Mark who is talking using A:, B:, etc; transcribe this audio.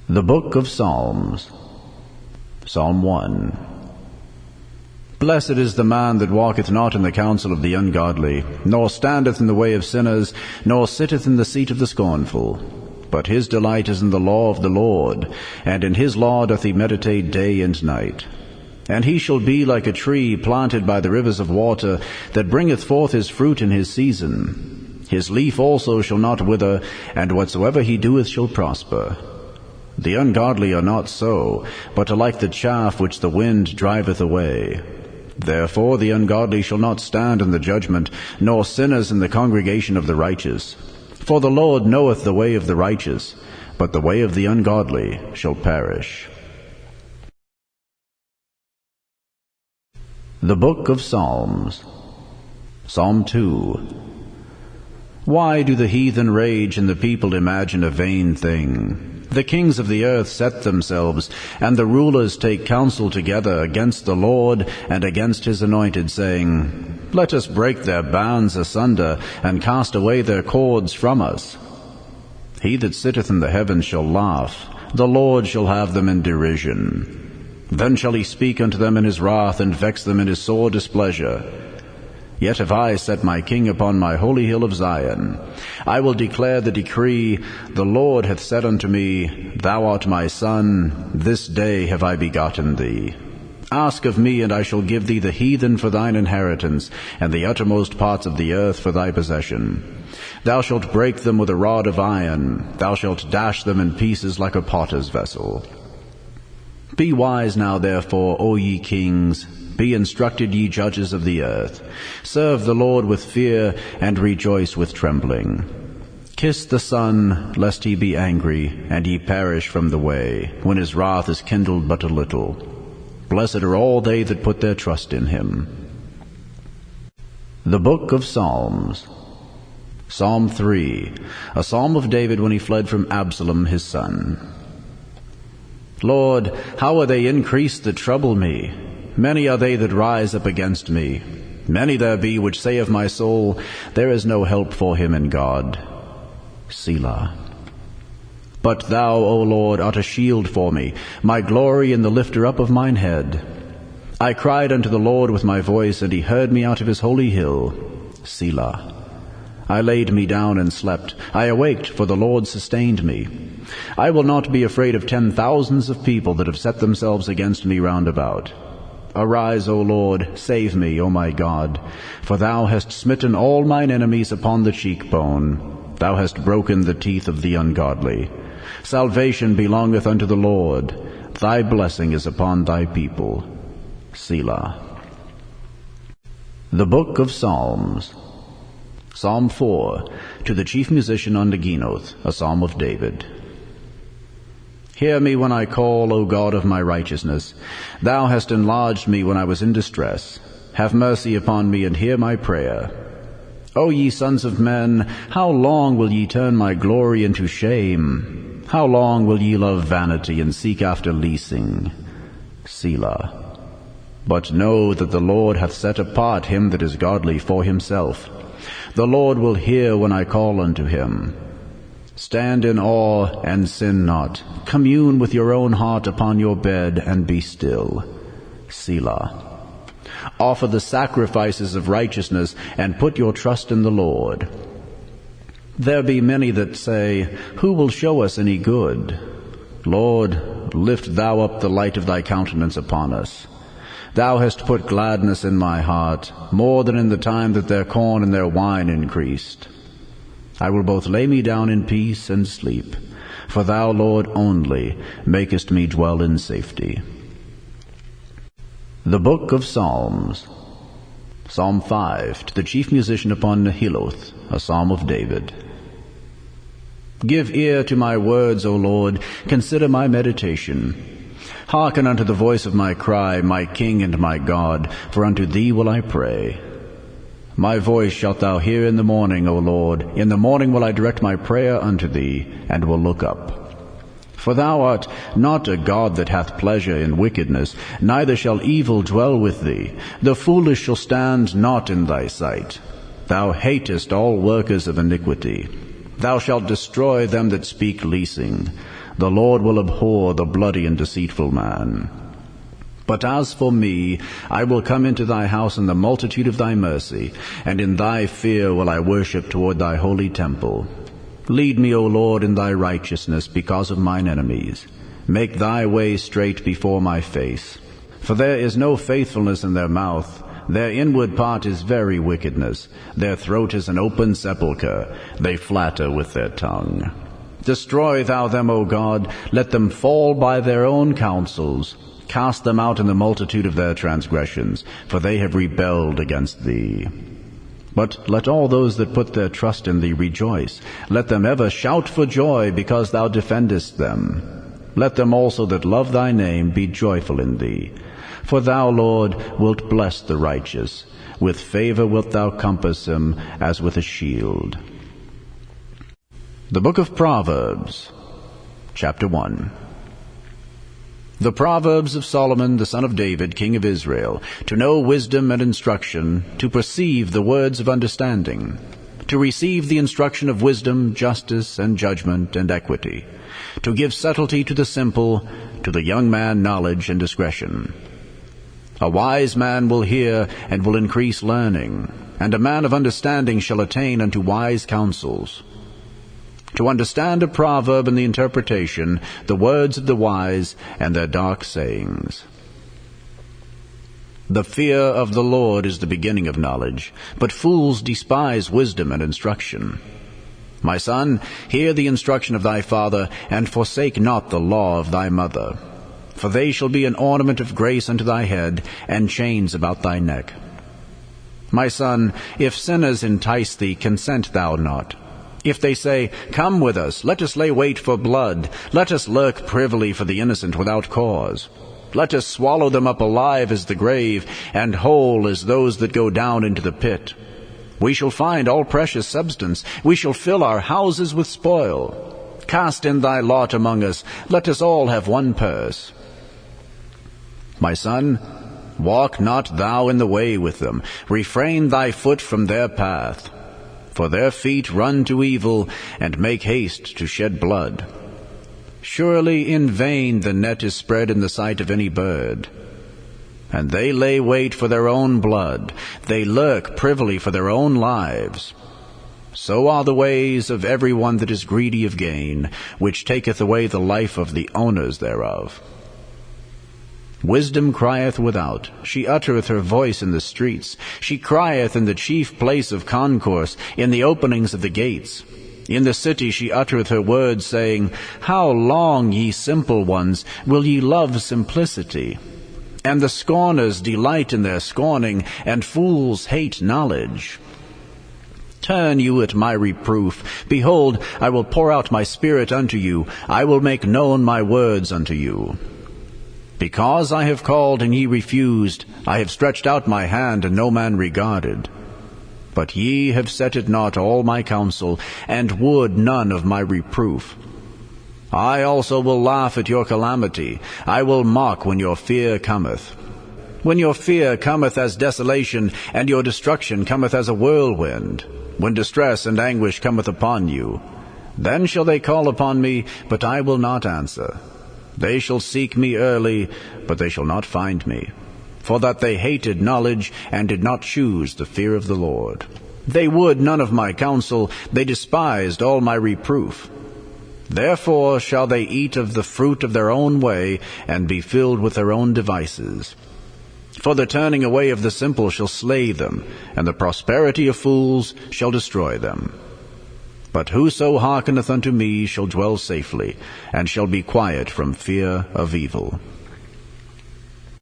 A: The Book of Psalms. Psalm 1. Blessed is the man that walketh not in the counsel of the ungodly, nor standeth in the way of sinners, nor sitteth in the seat of the scornful. But his delight is in the law of the Lord, and in his law doth he meditate day and night. And he shall be like a tree planted by the rivers of water, that bringeth forth his fruit in his season. His leaf also shall not wither, and whatsoever he doeth shall prosper. The ungodly are not so, but are like the chaff which the wind driveth away. Therefore the ungodly shall not stand in the judgment, nor sinners in the congregation of the righteous. For the Lord knoweth the way of the righteous, but the way of the ungodly shall perish. The Book of Psalms. Psalm 2. Why do the heathen rage, and the people imagine a vain thing? The kings of the earth set themselves, and the rulers take counsel together against the Lord and against his anointed, saying, Let us break their bands asunder, and cast away their cords from us. He that sitteth in the heavens shall laugh, the Lord shall have them in derision. Then shall he speak unto them in his wrath, and vex them in his sore displeasure. Yet have I set my king upon my holy hill of Zion. I will declare the decree. The Lord hath said unto me, Thou art my son, this day have I begotten thee. Ask of me, and I shall give thee the heathen for thine inheritance, and the uttermost parts of the earth for thy possession. Thou shalt break them with a rod of iron, thou shalt dash them in pieces like a potter's vessel. Be wise now, therefore, O ye kings, be instructed, ye judges of the earth. Serve the Lord with fear, and rejoice with trembling. Kiss the Son, lest he be angry, and ye perish from the way, when his wrath is kindled but a little. Blessed are all they that put their trust in him. The Book of Psalms. Psalm 3, a psalm of David when he fled from Absalom his son. Lord, how are they increased that trouble me? Many are they that rise up against me. Many there be which say of my soul, There is no help for him in God. Selah. But thou, O Lord, art a shield for me, my glory and the lifter up of mine head. I cried unto the Lord with my voice, and he heard me out of his holy hill. Selah. I laid me down and slept. I awaked, for the Lord sustained me. I will not be afraid of 10,000s of people that have set themselves against me round about. Arise, O Lord, save me, O my God, for thou hast smitten all mine enemies upon the cheekbone. Thou hast broken the teeth of the ungodly. Salvation belongeth unto the Lord. Thy blessing is upon thy people. Selah. The Book of Psalms. Psalm 4, to the chief musician on Neginoth, a psalm of David. Hear me when I call, O God of my righteousness. Thou hast enlarged me when I was in distress. Have mercy upon me, and hear my prayer. O ye sons of men, how long will ye turn my glory into shame? How long will ye love vanity, and seek after leasing? Selah. But know that the Lord hath set apart him that is godly for himself. The Lord will hear when I call unto him. Stand in awe and sin not. Commune with your own heart upon your bed, and be still. Selah. Offer the sacrifices of righteousness, and put your trust in the Lord. There be many that say, Who will show us any good? Lord, lift thou up the light of thy countenance upon us. Thou hast put gladness in my heart, more than in the time that their corn and their wine increased. I will both lay me down in peace and sleep, for thou, Lord, only makest me dwell in safety. The Book of Psalms. Psalm 5, to the chief musician upon Nehiloth, a psalm of David. Give ear to my words, O Lord, consider my meditation. Hearken unto the voice of my cry, my King and my God, for unto thee will I pray. My voice shalt thou hear in the morning, O Lord. In the morning will I direct my prayer unto thee, and will look up. For thou art not a God that hath pleasure in wickedness, neither shall evil dwell with thee. The foolish shall stand not in thy sight. Thou hatest all workers of iniquity. Thou shalt destroy them that speak leasing. The Lord will abhor the bloody and deceitful man. But as for me, I will come into thy house in the multitude of thy mercy, and in thy fear will I worship toward thy holy temple. Lead me, O Lord, in thy righteousness because of mine enemies. Make thy way straight before my face. For there is no faithfulness in their mouth. Their inward part is very wickedness. Their throat is an open sepulchre. They flatter with their tongue. Destroy thou them, O God. Let them fall by their own counsels. Cast them out in the multitude of their transgressions, for they have rebelled against thee. But let all those that put their trust in thee rejoice. Let them ever shout for joy, because thou defendest them. Let them also that love thy name be joyful in thee. For thou, Lord, wilt bless the righteous. With favor wilt thou compass him as with a shield. The Book of Proverbs, Chapter 1. The Proverbs of Solomon the son of David, king of Israel, to know wisdom and instruction, to perceive the words of understanding, to receive the instruction of wisdom, justice, and judgment, and equity, to give subtlety to the simple, to the young man knowledge and discretion. A wise man will hear and will increase learning, and a man of understanding shall attain unto wise counsels. To understand a proverb and the interpretation, the words of the wise and their dark sayings. The fear of the Lord is the beginning of knowledge, but fools despise wisdom and instruction. My son, hear the instruction of thy father, and forsake not the law of thy mother. For they shall be an ornament of grace unto thy head, and chains about thy neck. My son, if sinners entice thee, consent thou not. If they say, Come with us, let us lay wait for blood, let us lurk privily for the innocent without cause. Let us swallow them up alive as the grave, and whole as those that go down into the pit. We shall find all precious substance, we shall fill our houses with spoil. Cast in thy lot among us, let us all have one purse. My son, walk not thou in the way with them, refrain thy foot from their path. For their feet run to evil, and make haste to shed blood. Surely in vain the net is spread in the sight of any bird. And they lay wait for their own blood, they lurk privily for their own lives. So are the ways of every one that is greedy of gain, which taketh away the life of the owners thereof. Wisdom crieth without, she uttereth her voice in the streets. She crieth in the chief place of concourse, in the openings of the gates. In the city she uttereth her words, saying, How long, ye simple ones, will ye love simplicity? And the scorners delight in their scorning, and fools hate knowledge. Turn you at my reproof. Behold, I will pour out my spirit unto you. I will make known my words unto you. Because I have called, and ye refused, I have stretched out my hand, and no man regarded. But ye have set at naught all my counsel, and would none of my reproof. I also will laugh at your calamity. I will mock when your fear cometh. When your fear cometh as desolation, and your destruction cometh as a whirlwind, when distress and anguish cometh upon you, then shall they call upon me, but I will not answer. They shall seek me early, but they shall not find me. For that they hated knowledge, and did not choose the fear of the Lord. They would none of my counsel, they despised all my reproof. Therefore shall they eat of the fruit of their own way, and be filled with their own devices. For the turning away of the simple shall slay them, and the prosperity of fools shall destroy them. But whoso hearkeneth unto me shall dwell safely, and shall be quiet from fear of evil.